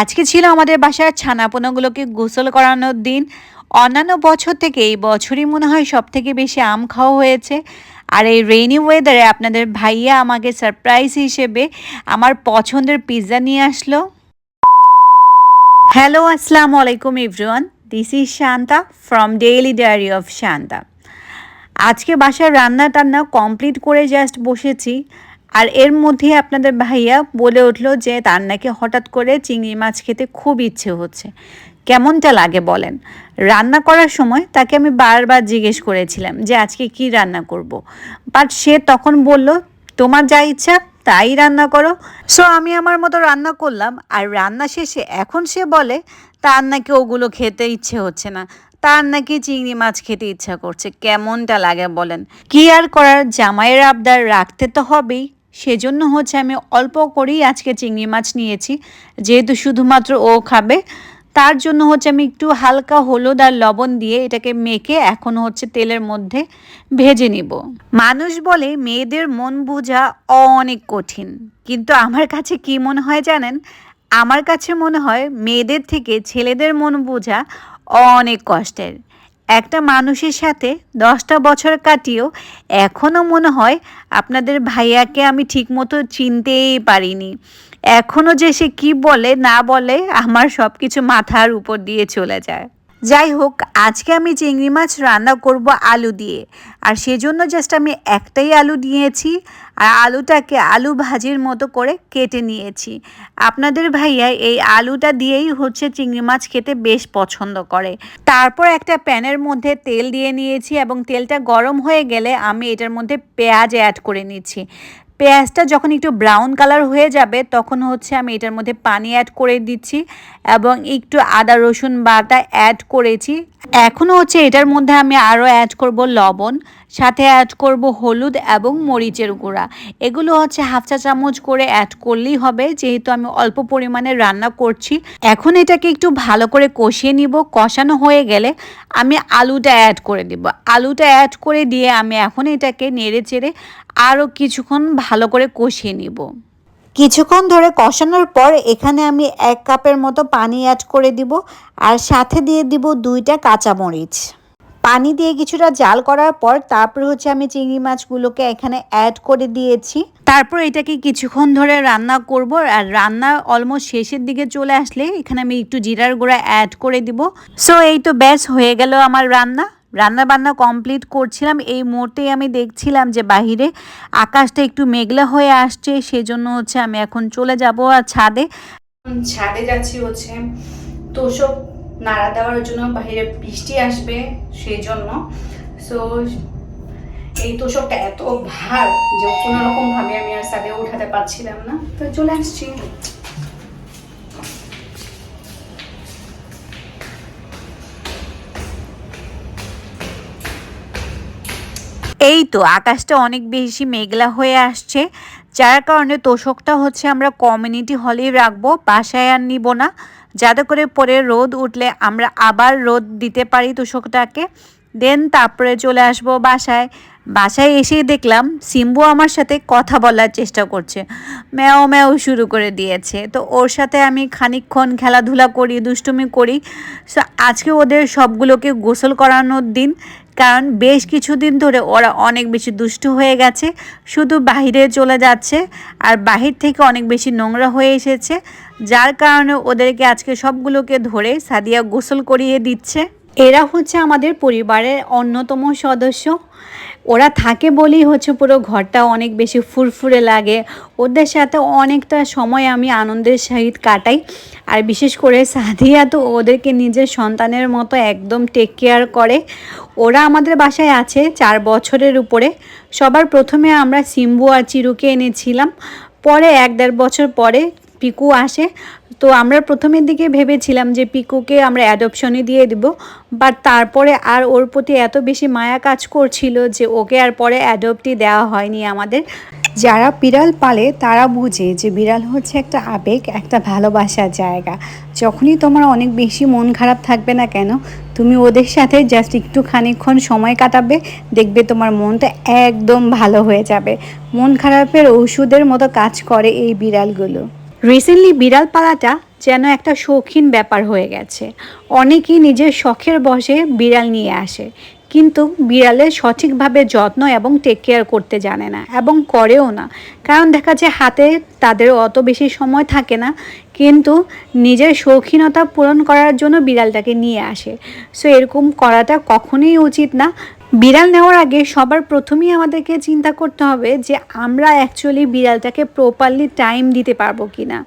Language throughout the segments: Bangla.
আজকে ছিল আমাদের বাসার ছানাপোনাগুলোকে গোসল করানোর দিন। অন্যান্য বছর থেকে এই বছরই মনে হয় সবথেকে বেশি আম খাওয়া হয়েছে। আর এই রেইনি ওয়েদারে আপনাদের ভাইয়া আমাকে সারপ্রাইজ হিসেবে আমার পছন্দের পিৎজা নিয়ে আসলো। হ্যালো, আসসালামু আলাইকুম everyone. This is Shanta from daily diary of Shanta. আজকে বাসার রান্না টান্না কমপ্লিট করে জাস্ট বসেছি। আর এর মধ্যে আপনাদের ভাইয়া বলে উঠলো যে তার নাকি হঠাৎ করে চিংড়ি মাছ খেতে খুব ইচ্ছে হচ্ছে। কেমনটা লাগে বলেন? রান্না করার সময় তাকে আমি বারবার জিজ্ঞেস করেছিলাম যে আজকে কি রান্না করব। বাট সে তখন বলল, তোমার যা ইচ্ছা তাই রান্না করো। সো আমি আমার মতো রান্না করলাম। আর রান্না শেষে এখন সে বলে তার নাকি ওগুলো খেতে ইচ্ছে হচ্ছে না, তার নাকি চিংড়ি মাছ খেতে ইচ্ছা করছে। কেমনটা লাগে বলেন? কি আর করার, জামাইয়ের আবদার রাখতে তো হবেই। সেজন্য হচ্ছে আমি অল্প করেই আজকে চিংড়ি মাছ নিয়েছি, যেহেতু শুধুমাত্র ও খাবে। তার জন্য হচ্ছে আমি একটু হালকা হলুদ আর লবণ দিয়ে এটাকে মেখে এখন হচ্ছে তেলের মধ্যে ভেজে নিব। মানুষ বলে মেয়েদের মন বোঝা অনেক কঠিন, কিন্তু আমার কাছে কি মনে হয় জানেন? আমার কাছে মনে হয় মেয়েদের থেকে ছেলেদের মন বোঝা অনেক কষ্টের। একটা মানুষের সাথে 10টা বছর কাটিয়েও এখনও মনে হয় আপনাদের ভাইয়াকে আমি ঠিকমতো চিনতেই পারিনি। এখনও যে সে কী বলে না বলে আমার সব কিছু মাথার উপর দিয়ে চলে যায়। যাই হোক, আজকে আমি চিংড়ি মাছ রান্না করব আলু দিয়ে। আর সেজন্য জাস্ট আমি একটাই আলু নিয়েছি আর আলুটাকে আলু ভাজির মতো করে কেটে নিয়েছি। আপনাদের ভাইয়া এই আলুটা দিয়েই হচ্ছে চিংড়ি মাছ খেতে বেশ পছন্দ করে। তারপর একটা প্যানের মধ্যে তেল দিয়ে নিয়েছি এবং তেলটা গরম হয়ে গেলে আমি এটার মধ্যে পেঁয়াজ অ্যাড করে নিচ্ছি। পেঁয়াজটা যখন একটু ব্রাউন কালার হয়ে যাবে তখন হচ্ছে আমি এটার মধ্যে পানি অ্যাড করে দিচ্ছি এবং একটু আদা রসুন বাটা অ্যাড করেছি। এখনও হচ্ছে এটার মধ্যে আমি আরও অ্যাড করব লবণ, সাথে অ্যাড করব হলুদ এবং মরিচের গুঁড়া। এগুলো হচ্ছে 1/2 চা চামচ করে অ্যাড করলেই হবে, যেহেতু আমি অল্প পরিমাণে রান্না করছি। এখন এটাকে একটু ভালো করে কষিয়ে নিব। কষানো হয়ে গেলে আমি আলুটা অ্যাড করে দিব। আলুটা অ্যাড করে দিয়ে আমি এখন এটাকে নেড়ে চেড়ে আরও কিছুক্ষণ ভালো করে কষিয়ে নিব। কিছুক্ষণ ধরে কষানোর পর এখানে আমি 1 কাপের মতো পানি অ্যাড করে দিব আর সাথে দিয়ে দিব 2টা কাঁচামরিচ। পানি দিয়ে কিছুটা জাল করার পর তারপর হচ্ছে আমি চিংড়ি মাছগুলোকে এখানে অ্যাড করে দিয়েছি। তারপর এটাকে কিছুক্ষণ ধরে রান্না করব। আর রান্না অলমোস্ট শেষের দিকে চলে আসলে এখানে আমি একটু জিরার গুঁড়া অ্যাড করে দিব। সো এই তো ব্যাস হয়ে গেল আমার রান্না বান্না কমপ্লিট করছিলাম। এই মুহূর্তেই আমি দেখছিলাম যে বাহিরে আকাশটা একটু মেঘলা হয়ে আসছে, সেজন্য হচ্ছে আমি এখন চলে যাব আর ছাদে যাচ্ছি হচ্ছে তোষক নাড়া দেওয়ার জন্য। বাহিরে বৃষ্টি আসবে সেই জন্য। সো এই তোষকটা এত ভার যে কোনো রকম ভাবে আমি আর ছাদে উঠাতে পারছিলাম না, তো চলে আসছি। এই তো আকাশটা অনেক বেশি মেঘলা হয়ে আসছে, যার কারণে তোষকটা হচ্ছে আমরা কমিউনিটি হলেই রাখবো, বাসায় আর নিব না, যাতে করে পরে রোদ উঠলে আমরা আবার রোদ দিতে পারি তোষকটাকে। দেন তারপরে চলে আসবো বাসায় এসেই দেখলাম সিম্বু আমার সাথে কথা বলার চেষ্টা করছে, ম্যাও ম্যাও শুরু করে দিয়েছে। তো ওর সাথে আমি খানিকক্ষণ খেলাধুলা করি, দুষ্টুমি করি। সো আজকে ওদের সবগুলোকে গোসল করানোর দিন, কারণ বেশ কিছুদিন ধরে ওরা অনেক বেশি দুষ্টু হয়ে গেছে, শুধু বাহিরে চলে যাচ্ছে আর বাহির থেকে অনেক বেশি নোংরা হয়ে এসেছে, যার কারণে ওদেরকে আজকে সবগুলোকে ধরে সাদিয়া গোসল করিয়ে দিচ্ছে। এরা হচ্ছে আমাদের পরিবারের অন্যতম সদস্য। ওরা থাকে বলেই হচ্ছে পুরো ঘরটা অনেক বেশি ফুরফুরে লাগে। ওদের সাথে অনেকটা সময় আমি আনন্দের সহিত কাটাই। আর বিশেষ করে সাদিয়া তো ওদেরকে নিজের সন্তানের মতো একদম টেক কেয়ার করে। ওরা আমাদের বাসায় আছে 4 বছরের উপরে। সবার প্রথমে আমরা সিম্বু আর চিরুকে এনেছিলাম, পরে 1-1.5 বছর পরে পিকু আসে। তো আমরা প্রথমের দিকে ভেবেছিলাম যে পিকুকে আমরা অ্যাডপশনে দিয়ে দিব, বাট তারপরে আর ওর প্রতি এত বেশি মায়া কাজ করছিল যে ওকে আর পরে অ্যাডপ্টই দেওয়া হয়নি আমাদের। যারা বিড়াল পালে তারা বুঝে যে বিড়াল হচ্ছে একটা আবেগ, একটা ভালোবাসার জায়গা। যখনই তোমার অনেক বেশি মন খারাপ থাকবে না কেন, তুমি ওদের সাথে জাস্ট একটু খানিকক্ষণ সময় কাটাবে, দেখবে তোমার মনটা একদম ভালো হয়ে যাবে। মন খারাপের ওষুধের মতো কাজ করে এই বিড়ালগুলো। রিসেন্টলি বিড়াল পালাটা যেন একটা শৌখিন ব্যাপার হয়ে গেছে। অনেকেই নিজের শখের বশে বিড়াল নিয়ে আসে, কিন্তু বিড়ালের সঠিকভাবে যত্ন এবং টেক কেয়ার করতে জানে না এবং করেও না। কারণ দেখা যায় হাতে তাদের অত বেশি সময় থাকে না, কিন্তু নিজের শৌখিনতা পূরণ করার জন্য বিড়ালটাকে নিয়ে আসে। সো এরকম করাটা কখনোই উচিত না। বিড়াল নেওয়ার আগে সবার প্রথমেই আমাদেরকে চিন্তা করতে হবে যে আমরা অ্যাকচুয়ালি বিড়ালটাকে প্রপারলি টাইম দিতে পারবো কি না,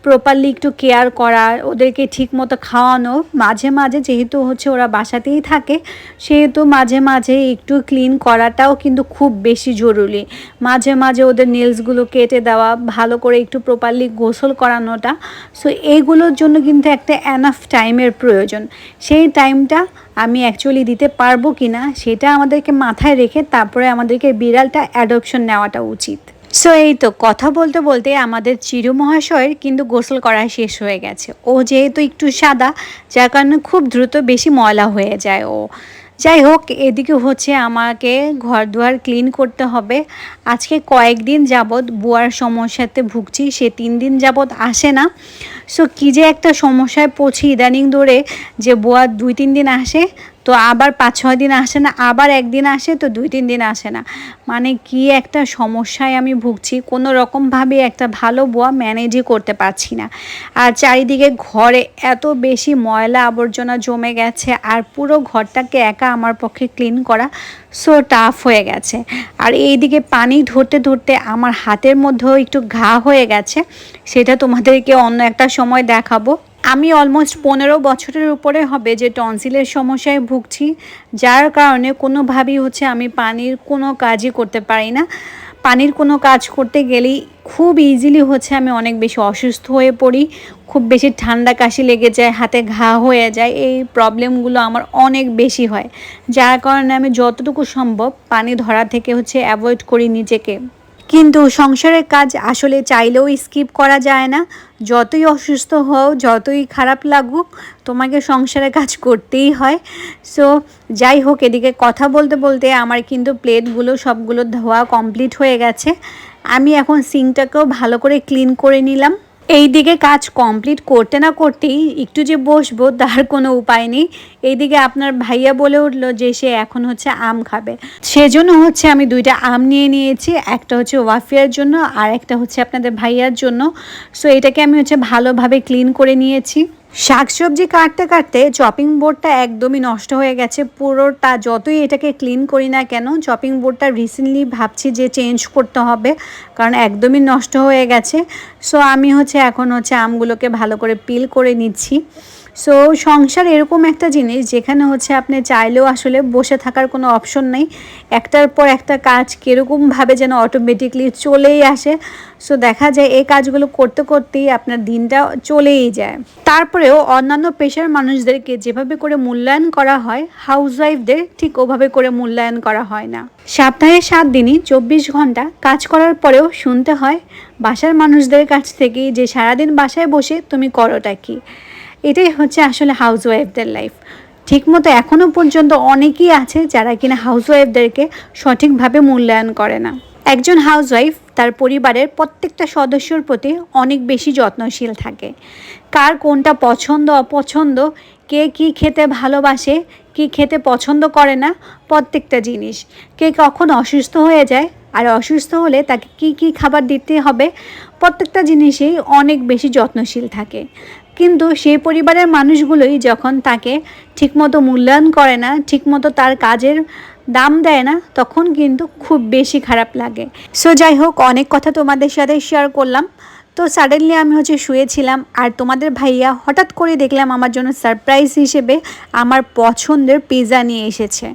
প্রপারলি একটু কেয়ার করা, ওদেরকে ঠিক মতো খাওয়ানো, মাঝে মাঝে যেহেতু হচ্ছে ওরা বাসাতেই থাকে সেহেতু মাঝে মাঝে একটু ক্লিন করাটাও কিন্তু খুব বেশি জরুরি। মাঝে মাঝে ওদের নেলসগুলো কেটে দেওয়া, ভালো করে একটু প্রপারলি গোসল করানোটা। সো এইগুলোর জন্য কিন্তু একটা এনাফ টাইমের প্রয়োজন। সেই টাইমটা আমি অ্যাকচুয়ালি দিতে পারবো কি না সেটা আমাদেরকে মাথায় রেখে তারপরে আমাদেরকে বিড়ালটা অ্যাডপশন নেওয়াটা উচিত। সো এই তো কথা বলতে বলতে আমাদের চিরু মহাশয়ের কিন্তু গোসল করা শেষ হয়ে গেছে। ও যেহেতু একটু সাদা, যার কারণে খুব দ্রুত বেশি ময়লা হয়ে যায় ও। যাই হোক, এদিকে হচ্ছে আমাকে ঘর দুয়ার ক্লিন করতে হবে। আজকে কয়েকদিন যাবৎ বুয়ার সমস্যাতে ভুগছি, সে 3 দিন যাবৎ আসে না। সো কী যে একটা সমস্যায় পড়ছি ইদানিং ধরে, যে বুয়া 2-3 দিন আসে তো আবার 5-6 দিন আসে না, আবার একদিন আসে তো 2-3 দিন আসে না। মানে কি একটা সমস্যায় আমি ভুগছি, কোনো রকমভাবে একটা ভালো বুয়া ম্যানেজই করতে পারছি না। আর চারিদিকে ঘরে এত বেশি ময়লা আবর্জনা জমে গেছে, আর পুরো ঘরটাকে একা আমার পক্ষে ক্লিন করা সো টাফ হয়ে গেছে। আর এইদিকে পানি ধরতে ধরতে আমার হাতের মধ্যেও একটু ঘা হয়ে গেছে, সেটা তোমাদেরকে অন্য একটা সময় দেখাবো। আমি অলমোস্ট 15 বছরের উপরে হবে যে টনসিলের সমস্যায় ভুগছি, যার কারণে কোনোভাবেই হচ্ছে আমি পানির কোনো কাজই করতে পারি না। পানির কোনো কাজ করতে গেলেই খুব ইজিলি হচ্ছে আমি অনেক বেশি অসুস্থ হয়ে পড়ি, খুব বেশি ঠান্ডা কাশি লেগে যায়, হাতে ঘা হয়ে যায়। এই প্রবলেমগুলো আমার অনেক বেশি হয়, যার কারণে আমি যতটুকু সম্ভব পানি ধরা থেকে হচ্ছে অ্যাভয়েড করি নিজেকে। কিন্তু সংসারের কাজ আসলে চাইলেও স্কিপ করা যায় না। যতই অসুস্থ হও, যতই খারাপ লাগুক, তোমাকে সংসারের কাজ করতেই হয়। সো যাই হোক, এদিকে কথা বলতে বলতে আমার কিন্তু প্লেটগুলো সবগুলো ধোয়া কমপ্লিট হয়ে গেছে। আমি এখন সিঙ্কটাকেও ভালো করে ক্লিন করে নিলাম। এই দিকে কাজ কমপ্লিট করতে না করতেই একটু যে বসবো তার কোনো উপায় নেই। এইদিকে আপনার ভাইয়া বলে উঠলো যে সে এখন হচ্ছে আম খাবে, সেজন্য হচ্ছে আমি 2টা আম নিয়ে নিয়েছি। একটা হচ্ছে ওয়াফিয়ার জন্য আর একটা হচ্ছে আপনাদের ভাইয়ার জন্য। সো এটাকে আমি হচ্ছে ভালোভাবে ক্লিন করে নিয়েছি। শাকসবজি কাটতে কাটতে চপিং বোর্ডটা একদমই নষ্ট হয়ে গেছে পুরোটা। যতই এটাকে ক্লিন করি না কেন, চপিং বোর্ডটা রিসেন্টলি ভাবছি যে চেঞ্জ করতে হবে, কারণ একদমই নষ্ট হয়ে গেছে। সো আমি হচ্ছে এখন হচ্ছে আমগুলোকে ভালো করে পিল করে নিচ্ছি। সো সংসার এরকম একটা জিনিস যেখানে হচ্ছে আপনি চাইলেও আসলে বসে থাকার কোনো অপশন নেই। একটার পর একটা কাজ কীরকমভাবে যেন অটোমেটিকলি চলেই আসে। সো দেখা যায় এই কাজগুলো করতে করতেই আপনার দিনটা চলেই যায়। তারপরেও অন্যান্য পেশার মানুষদেরকে যেভাবে করে মূল্যায়ন করা হয়, হাউসওয়াইফদের ঠিক ওভাবে করে মূল্যায়ন করা হয় না। সপ্তাহে 7 দিনই 24 ঘন্টা কাজ করার পরেও শুনতে হয় বাসার মানুষদের কাছ থেকে যে সারাদিন বাসায় বসে তুমি করোটা কি। এটাই হচ্ছে আসলে হাউসওয়াইফদের লাইফ। ঠিকমতো এখনও পর্যন্ত অনেকেই আছে যারা কিনা হাউসওয়াইফদেরকে সঠিকভাবে মূল্যায়ন করে না। একজন হাউসওয়াইফ তার পরিবারের প্রত্যেকটা সদস্যর প্রতি অনেক বেশি যত্নশীল থাকে। কার কোনটা পছন্দ অপছন্দ, কে কী খেতে ভালোবাসে, কী খেতে পছন্দ করে না, প্রত্যেকটা জিনিস, কে কখন অসুস্থ হয়ে যায় আর অসুস্থ হলে তাকে কি কি খাবার দিতে হবে, প্রত্যেকটা জিনিসেই অনেক বেশি যত্নশীল থাকে। কিন্তু সেই পরিবারের মানুষগুলোই যখন তাকে ঠিকমতো মূল্যায়ন করে না, ঠিকমতো তার কাজের দাম দেয় না, তখন কিন্তু খুব বেশি খারাপ লাগে। সো যাই হোক, অনেক কথা তোমাদের সাথে শেয়ার করলাম। তো সাডেনলি আমি হচ্ছে শুয়েছিলাম আর তোমাদের ভাইয়া হঠাৎ করে দেখলাম আমার জন্য সারপ্রাইজ হিসেবে আমার পছন্দের পিৎজা নিয়ে এসেছে।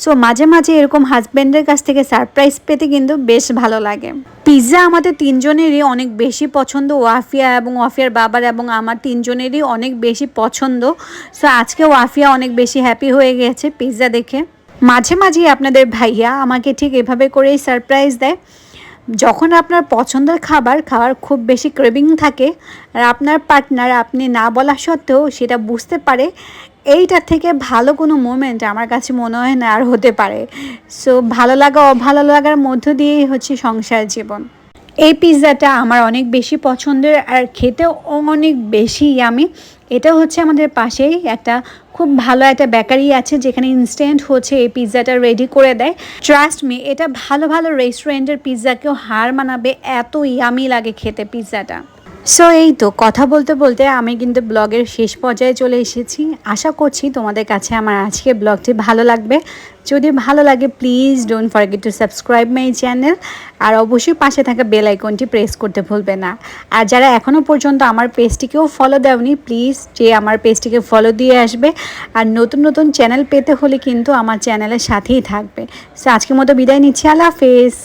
সো মাঝে মাঝে এরকম হাজব্যান্ডের কাছ থেকে সারপ্রাইজ পেতে কিন্তু বেশ ভালো লাগে। পিৎজা আমাদের 3 জনেরই অনেক বেশি পছন্দ, ওয়াফিয়া এবং ওয়াফিয়ার বাবার এবং আমার 3 জনেরই অনেক বেশি পছন্দ। সো আজকে ওয়াফিয়া অনেক বেশি হ্যাপি হয়ে গেছে পিৎজা দেখে। মাঝে মাঝেই আপনাদের ভাইয়া আমাকে ঠিক এভাবে করেই সারপ্রাইজ দেয়। যখন আপনার পছন্দের খাবার খাওয়ার খুব বেশি ক্রেভিং থাকে আর আপনার পার্টনার আপনি না বলা সত্ত্বেও সেটা বুঝতে পারে, এইটার থেকে ভালো কোনো মোমেন্ট আমার কাছে মনে হয় না আর হতে পারে। সো ভালো লাগা অভালো লাগার মধ্য দিয়েই হচ্ছে সংসার জীবন। এই পিৎজাটা আমার অনেক বেশি পছন্দের আর খেতেও অনেক বেশি ইয়ামি। এটা হচ্ছে আমাদের পাশেই একটা খুব ভালো একটা বেকারি আছে যেখানে ইনস্ট্যান্ট হচ্ছে এই পিৎজাটা রেডি করে দেয়। ট্রাস্ট মি, এটা ভালো ভালো রেস্টুরেন্টের পিৎজাকেও হার মানাবে, এত ইয়ামি লাগে খেতে পিৎজাটা। সো এই তো কথা বলতে বলতে আমি কিন্তু ব্লগের শেষ পর্যায়ে চলে এসেছি। আশা করছি তোমাদের কাছে আমার আজকের ব্লগটি ভালো লাগবে। যদি ভালো লাগে please don't forget to subscribe my channel, আর অবশ্যই পাশে থাকা বেল আইকনটি প্রেস করতে ভুলবে না। আর যারা এখনও পর্যন্ত আমার পেজটিকেও ফলো দেওনি প্লিজ যে আমার পেজটিকে ফলো দিয়ে আসবে। আর নতুন নতুন চ্যানেল পেতে হলে কিন্তু আমার চ্যানেলের সাথেই থাকবে। সো আজকের মতো বিদায় নিচ্ছি, আল্লাহ হাফেজ।